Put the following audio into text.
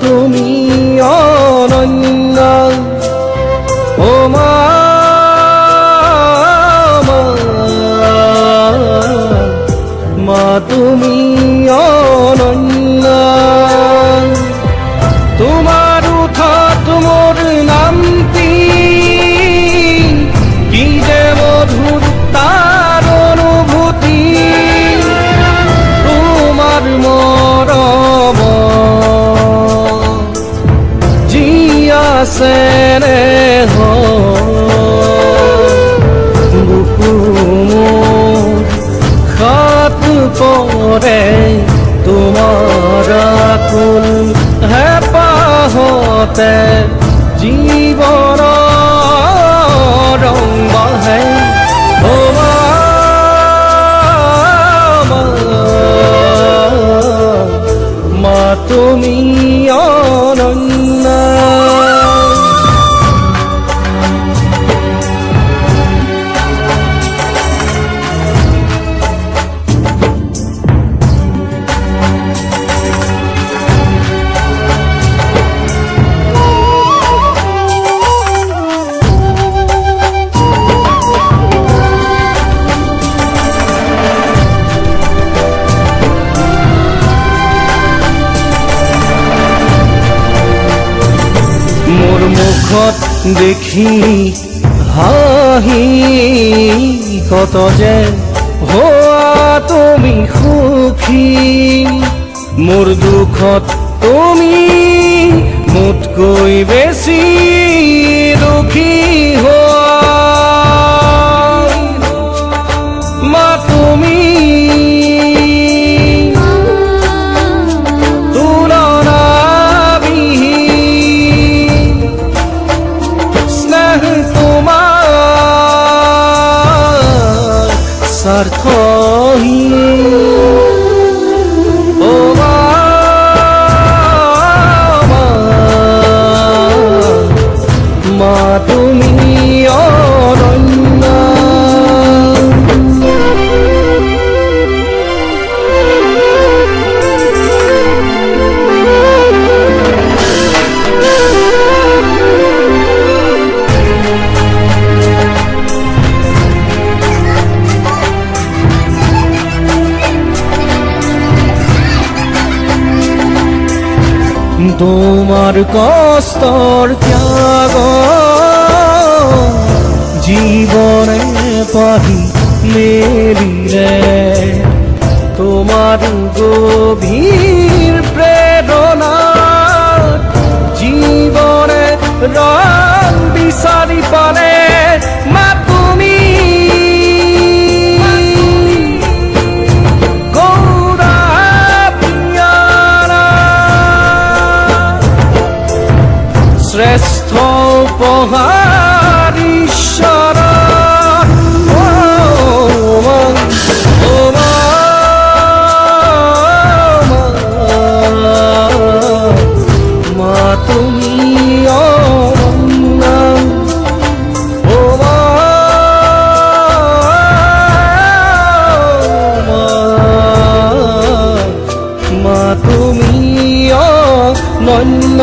তুমি অনন্য ও মা মা তুমি অনন্য তোমার উঠাত মোর নামটি কি যে মধুর তার অনুভূতি তোমার মরম জিয়াছে রে বুকু মোর খাত পরে তোমার কুল হেপাহতে জীবন রং বহে ও মা তুমি অনন্য মোর মুখত দেখি হাহি কত যে হোৱা তুমি সুখী মোৰ দুখত তুমি মোতকৈ বেছি দুখী হোৱা মা তুমি স্বাৰ্থহীন ও মা তুমি অনন্য তোমার কষ্টর ত্যাগ জীবনে পাহি মেলিলে তোমার গভীর প্রেরণা জীবনে রং বিচারি পালে মা তুমি শ্রেষ্ঠ উপহার ঈশ্বর মা তুমি অনন্য ও মা তুমি অনন্য